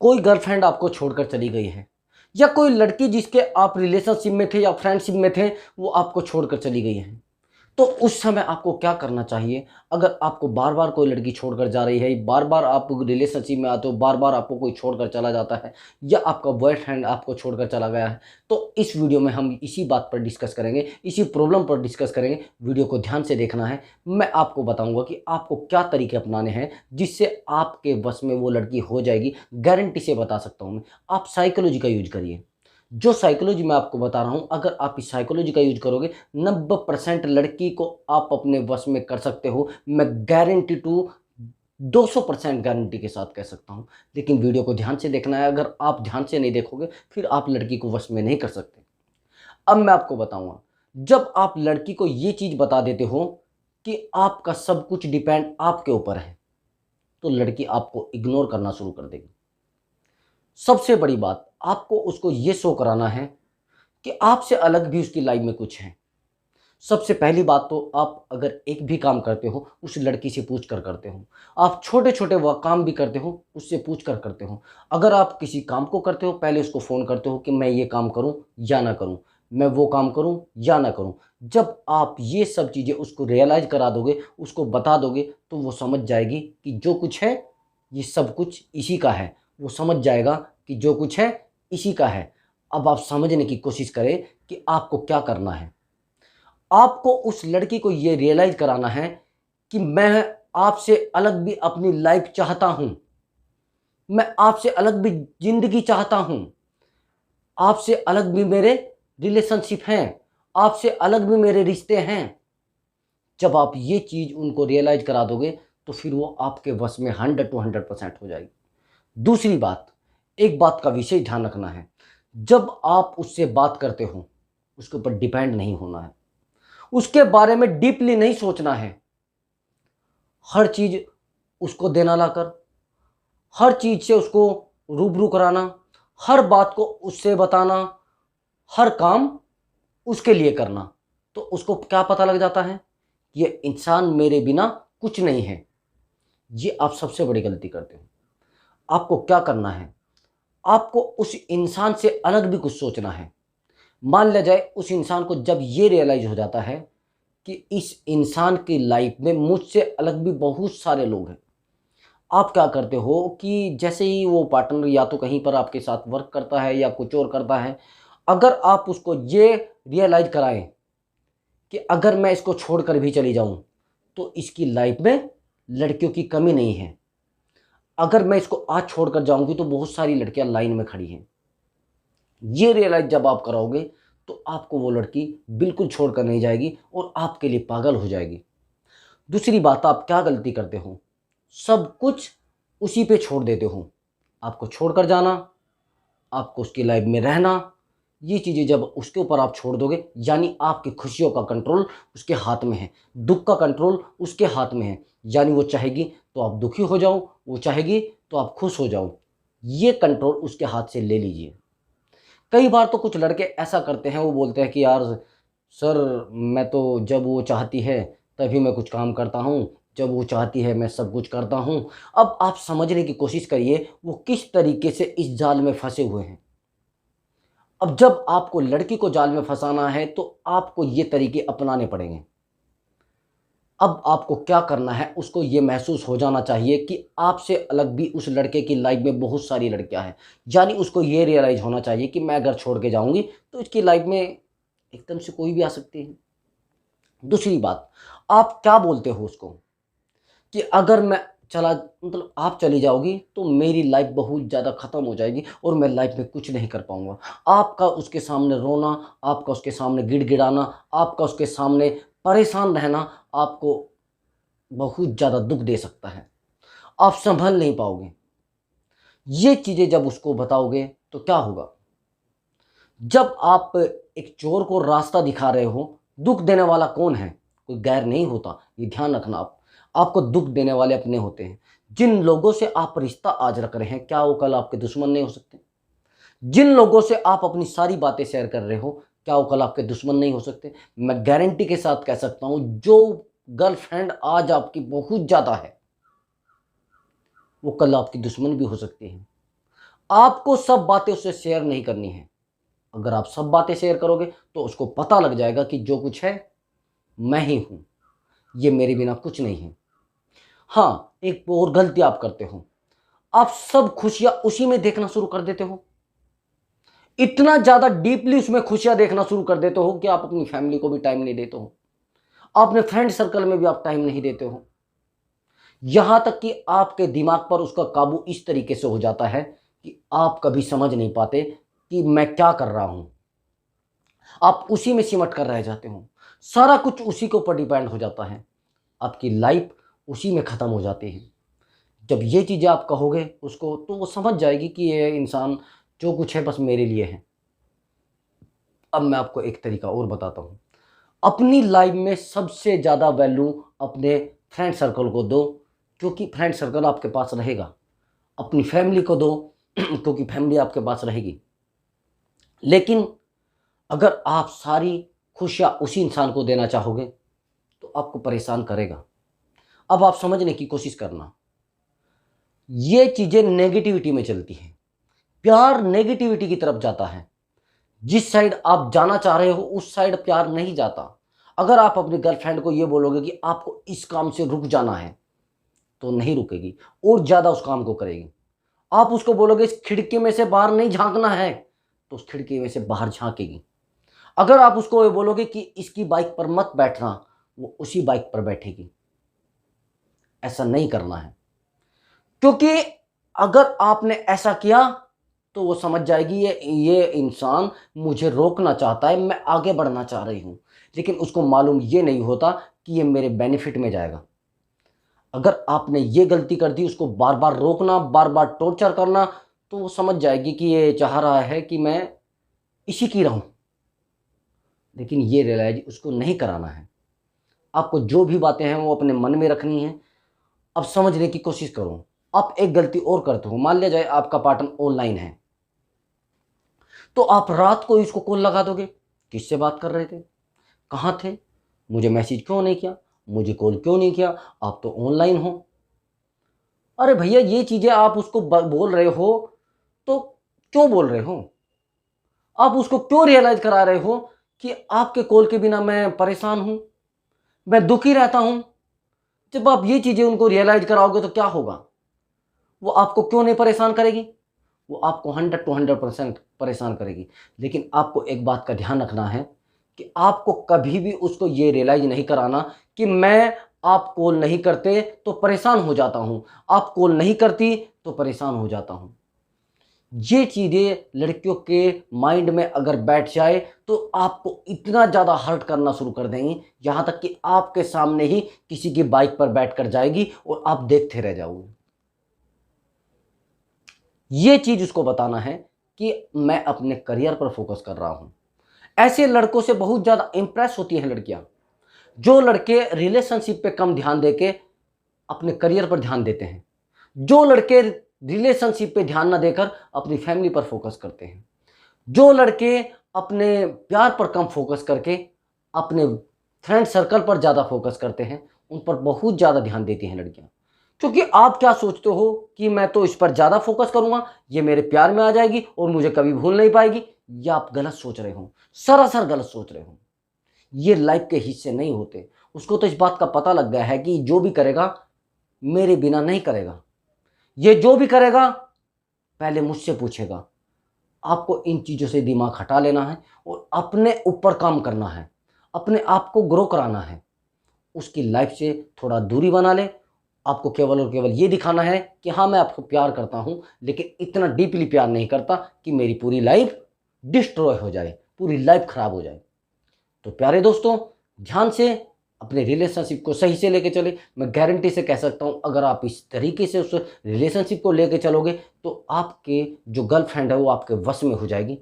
कोई गर्लफ्रेंड आपको छोड़कर चली गई है, या कोई लड़की जिसके आप रिलेशनशिप में थे या फ्रेंडशिप में थे वो आपको छोड़कर चली गई है, तो उस समय आपको क्या करना चाहिए? अगर आपको बार बार कोई लड़की छोड़कर जा रही है, बार बार आप रिलेशनशिप में आते हो, बार बार आपको कोई छोड़कर चला जाता है, या आपका बॉयफ्रेंड आपको छोड़कर चला गया है, तो इस वीडियो में हम इसी बात पर डिस्कस करेंगे, इसी प्रॉब्लम पर डिस्कस करेंगे। वीडियो को ध्यान से देखना है। मैं आपको बताऊंगा कि आपको क्या तरीके अपनाने हैं जिससे आपके बस में वो लड़की हो जाएगी। गारंटी से बता सकता हूँ मैं। आप साइकोलॉजी का यूज करिए। जो साइकोलॉजी मैं आपको बता रहा हूँ, अगर आप इस साइकोलॉजी का यूज करोगे, 90% लड़की को आप अपने वश में कर सकते हो। मैं गारंटी टू 200% गारंटी के साथ कह सकता हूँ। लेकिन वीडियो को ध्यान से देखना है। अगर आप ध्यान से नहीं देखोगे फिर आप लड़की को वश में नहीं कर सकते। अब मैं आपको बताऊंगा, जब आप लड़की को ये चीज़ बता देते हो कि आपका सब कुछ डिपेंड आपके ऊपर है, तो लड़की आपको इग्नोर करना शुरू कर देगी। सबसे बड़ी बात, आपको उसको ये शो कराना है कि आपसे अलग भी उसकी लाइफ में कुछ है। सबसे पहली बात तो, आप अगर एक भी काम करते हो उस लड़की से पूछ कर करते हो। आप छोटे छोटे वह काम भी करते हो उससे पूछ कर करते हो। अगर आप किसी काम को करते हो, पहले उसको फ़ोन करते हो कि मैं ये काम करूं या ना करूं, मैं वो काम करूं या ना करूं। जब आप ये सब चीज़ें उसको रियलाइज़ करा दोगे, उसको बता दोगे, तो वो समझ जाएगी कि जो कुछ है ये सब कुछ इसी का है। वो समझ जाएगा कि जो कुछ है इसी का है। अब आप समझने की कोशिश करें कि आपको क्या करना है। आपको उस लड़की को ये रियलाइज कराना है कि मैं आपसे अलग भी अपनी लाइफ चाहता हूं, मैं आपसे अलग भी जिंदगी चाहता हूं, आपसे अलग भी मेरे रिलेशनशिप हैं, आपसे अलग भी मेरे रिश्ते हैं। जब आप ये चीज उनको रियलाइज करा दोगे तो फिर वो आपके वश में 100 to 100% हो जाएगी। दूसरी बात, एक बात का विशेष ध्यान रखना है, जब आप उससे बात करते हो उसके ऊपर डिपेंड नहीं होना है, उसके बारे में डीपली नहीं सोचना है। हर चीज उसको देना लाकर, हर चीज से उसको रूबरू कराना, हर बात को उससे बताना, हर काम उसके लिए करना, तो उसको क्या पता लग जाता है, ये इंसान मेरे बिना कुछ नहीं है। ये आप सबसे बड़ी गलती करते हो। आपको क्या करना है, आपको उस इंसान से अलग भी कुछ सोचना है। मान लिया जाए उस इंसान को जब ये रियलाइज हो जाता है कि इस इंसान की लाइफ में मुझसे अलग भी बहुत सारे लोग हैं, आप क्या करते हो कि जैसे ही वो पार्टनर या तो कहीं पर आपके साथ वर्क करता है या कुछ और करता है, अगर आप उसको ये रियलाइज कराएं कि अगर मैं इसको छोड़कर भी चली जाऊं तो इसकी लाइफ में लड़कियों की कमी नहीं है, अगर मैं इसको आज छोड़कर जाऊंगी तो बहुत सारी लड़कियां लाइन में खड़ी हैं, ये रियलाइज जब आप कराओगे तो आपको वो लड़की बिल्कुल छोड़कर नहीं जाएगी और आपके लिए पागल हो जाएगी। दूसरी बात, आप क्या गलती करते हो, सब कुछ उसी पे छोड़ देते हो। आपको छोड़कर जाना, आपको उसकी लाइफ में रहना, ये चीज़ें जब उसके ऊपर आप छोड़ दोगे, यानी आपकी खुशियों का कंट्रोल उसके हाथ में है, दुख का कंट्रोल उसके हाथ में है। यानी वो चाहेगी तो आप दुखी हो जाओ, वो चाहेगी तो आप खुश हो जाओ। ये कंट्रोल उसके हाथ से ले लीजिए। कई बार तो कुछ लड़के ऐसा करते हैं, वो बोलते हैं कि यार सर, मैं तो जब वो चाहती है तभी मैं कुछ काम करता हूँ, जब वो चाहती है मैं सब कुछ करता हूँ। अब आप समझने की कोशिश करिए वो किस तरीके से इस जाल में फंसे हुए हैं। अब जब आपको लड़की को जाल में फंसाना है तो आपको ये तरीके अपनाने पड़ेंगे। अब आपको क्या करना है, उसको ये महसूस हो जाना चाहिए कि आपसे अलग भी उस लड़के की लाइफ में बहुत सारी लड़कियां हैं। यानी उसको ये रियलाइज होना चाहिए कि मैं अगर छोड़ के जाऊंगी तो इसकी लाइफ में एकदम से कोई भी आ सकती है। दूसरी बात, आप क्या बोलते हो उसको कि अगर मैं चला, मतलब आप चली जाओगी तो मेरी लाइफ बहुत ज़्यादा ख़त्म हो जाएगी और मैं लाइफ में कुछ नहीं कर पाऊंगा। आपका उसके सामने रोना, आपका उसके सामने गिड़गिड़ाना, आपका उसके सामने परेशान रहना आपको बहुत ज़्यादा दुख दे सकता है। आप संभल नहीं पाओगे। ये चीज़ें जब उसको बताओगे तो क्या होगा, जब आप एक चोर को रास्ता दिखा रहे हो, दुख देने वाला कौन है, कोई गैर नहीं होता, ये ध्यान रखना। आपको दुख देने वाले अपने होते हैं। जिन लोगों से आप रिश्ता आज रख रहे हैं, क्या वो कल आपके दुश्मन नहीं हो सकते? जिन लोगों से आप अपनी सारी बातें शेयर कर रहे हो, क्या वो कल आपके दुश्मन नहीं हो सकते? मैं गारंटी के साथ कह सकता हूं, जो गर्लफ्रेंड आज आपकी बहुत ज़्यादा है वो कल आपकी दुश्मन भी हो सकती है। आपको सब बातें उससे शेयर नहीं करनी है। अगर आप सब बातें शेयर करोगे तो उसको पता लग जाएगा कि जो कुछ है मैं ही हूं, ये मेरे बिना कुछ नहीं है। हाँ, एक और गलती आप करते हो, आप सब खुशियां उसी में देखना शुरू कर देते हो। इतना ज्यादा डीपली उसमें खुशियां देखना शुरू कर देते हो कि आप अपनी फैमिली को भी टाइम नहीं देते हो, अपने फ्रेंड सर्कल में भी आप टाइम नहीं देते हो। यहां तक कि आपके दिमाग पर उसका काबू इस तरीके से हो जाता है कि आप कभी समझ नहीं पाते कि मैं क्या कर रहा हूं। आप उसी में सिमट कर रह जाते हो, सारा कुछ उसी के ऊपर डिपेंड हो जाता है, आपकी लाइफ उसी में ख़त्म हो जाती है। जब ये चीज़ें आप कहोगे उसको तो वो समझ जाएगी कि ये इंसान जो कुछ है बस मेरे लिए है। अब मैं आपको एक तरीका और बताता हूँ। अपनी लाइफ में सबसे ज़्यादा वैल्यू अपने फ्रेंड सर्कल को दो, क्योंकि फ्रेंड सर्कल आपके पास रहेगा। अपनी फैमिली को दो क्योंकि फैमिली आपके पास रहेगी। लेकिन अगर आप सारी खुशियाँ उसी इंसान को देना चाहोगे तो आपको परेशान करेगा। अब आप समझने की कोशिश करना, ये चीज़ें नेगेटिविटी में चलती हैं। प्यार नेगेटिविटी की तरफ जाता है। जिस साइड आप जाना चाह रहे हो उस साइड प्यार नहीं जाता। अगर आप अपनी गर्लफ्रेंड को ये बोलोगे कि आपको इस काम से रुक जाना है तो नहीं रुकेगी और ज़्यादा उस काम को करेगी। आप उसको बोलोगे इस खिड़की में से बाहर नहीं झांकना है तो उस खिड़की में से बाहर झांकेगी। अगर आप उसको ये बोलोगे कि इसकी बाइक पर मत बैठना, वो उसी बाइक पर बैठेगी। ऐसा नहीं करना है, क्योंकि अगर आपने ऐसा किया तो वो समझ जाएगी ये इंसान मुझे रोकना चाहता है, मैं आगे बढ़ना चाह रही हूँ। लेकिन उसको मालूम ये नहीं होता कि ये मेरे बेनिफिट में जाएगा। अगर आपने ये गलती कर दी, उसको बार बार रोकना, बार बार टॉर्चर करना, तो वो समझ जाएगी कि ये चाह रहा है कि मैं इसी की रहूं। लेकिन ये रियलाइज उसको नहीं कराना है। आपको जो भी बातें हैं वो अपने मन में रखनी है। अब समझने की कोशिश करो। आप एक गलती और करते हो, मान लिया जाए आपका पार्टनर ऑनलाइन है तो आप रात को इसको कॉल लगा दोगे, किससे बात कर रहे थे, कहाँ थे, मुझे मैसेज क्यों नहीं किया, मुझे कॉल क्यों नहीं किया, आप तो ऑनलाइन हो। अरे भैया, ये चीज़ें आप उसको बोल रहे हो तो क्यों बोल रहे हो? आप उसको क्यों रियलाइज करा रहे हो कि आपके कॉल के बिना मैं परेशान हूँ, मैं दुखी रहता हूँ? जब आप ये चीज़ें उनको रियलाइज कराओगे तो क्या होगा? वो आपको क्यों नहीं परेशान करेगी? वो आपको 100 to 100% परेशान करेगी। लेकिन आपको एक बात का ध्यान रखना है कि आपको कभी भी उसको ये रियलाइज नहीं कराना कि मैं आप कॉल नहीं करते तो परेशान हो जाता हूँ, आप कॉल नहीं करती तो परेशान हो जाता हूँ। ये चीज़ें लड़कियों के माइंड में अगर बैठ जाए तो आपको इतना ज़्यादा हर्ट करना शुरू कर देंगी, यहाँ तक कि आपके सामने ही किसी की बाइक पर बैठ कर जाएगी और आप देखते रह जाओगे। ये चीज़ उसको बताना है कि मैं अपने करियर पर फोकस कर रहा हूँ। ऐसे लड़कों से बहुत ज़्यादा इंप्रेस होती हैं लड़कियाँ। जो लड़के रिलेशनशिप पे कम ध्यान देके अपने करियर पर ध्यान देते हैं, जो लड़के रिलेशनशिप पे ध्यान ना देकर अपनी फैमिली पर फोकस करते हैं, जो लड़के अपने प्यार पर कम फोकस करके अपने फ्रेंड सर्कल पर ज़्यादा फोकस करते हैं, उन पर बहुत ज़्यादा ध्यान देती हैं लड़कियाँ। क्योंकि आप क्या सोचते हो कि मैं तो इस पर ज़्यादा फोकस करूँगा, ये मेरे प्यार में आ जाएगी और मुझे कभी भूल नहीं पाएगी। या आप गलत सोच रहे हो, सरासर गलत सोच रहे हो। ये लाइफ के हिस्से नहीं होते। उसको तो इस बात का पता लग गया है कि जो भी करेगा मेरे बिना नहीं करेगा, ये जो भी करेगा पहले मुझसे पूछेगा। आपको इन चीज़ों से दिमाग हटा लेना है और अपने ऊपर काम करना है, अपने आप को ग्रो कराना है। उसकी लाइफ से थोड़ा दूरी बना ले। आपको केवल और केवल ये दिखाना है कि हाँ, मैं आपको प्यार करता हूँ, लेकिन इतना डीपली प्यार नहीं करता कि मेरी पूरी लाइफ डिस्ट्रॉय हो जाए, पूरी लाइफ खराब हो जाए। तो प्यारे दोस्तों, ध्यान से अपने रिलेशनशिप को सही से लेके चले। मैं गारंटी से कह सकता हूँ, अगर आप इस तरीके से उस रिलेशनशिप को लेके चलोगे तो आपके जो गर्लफ्रेंड है वो आपके वश में हो जाएगी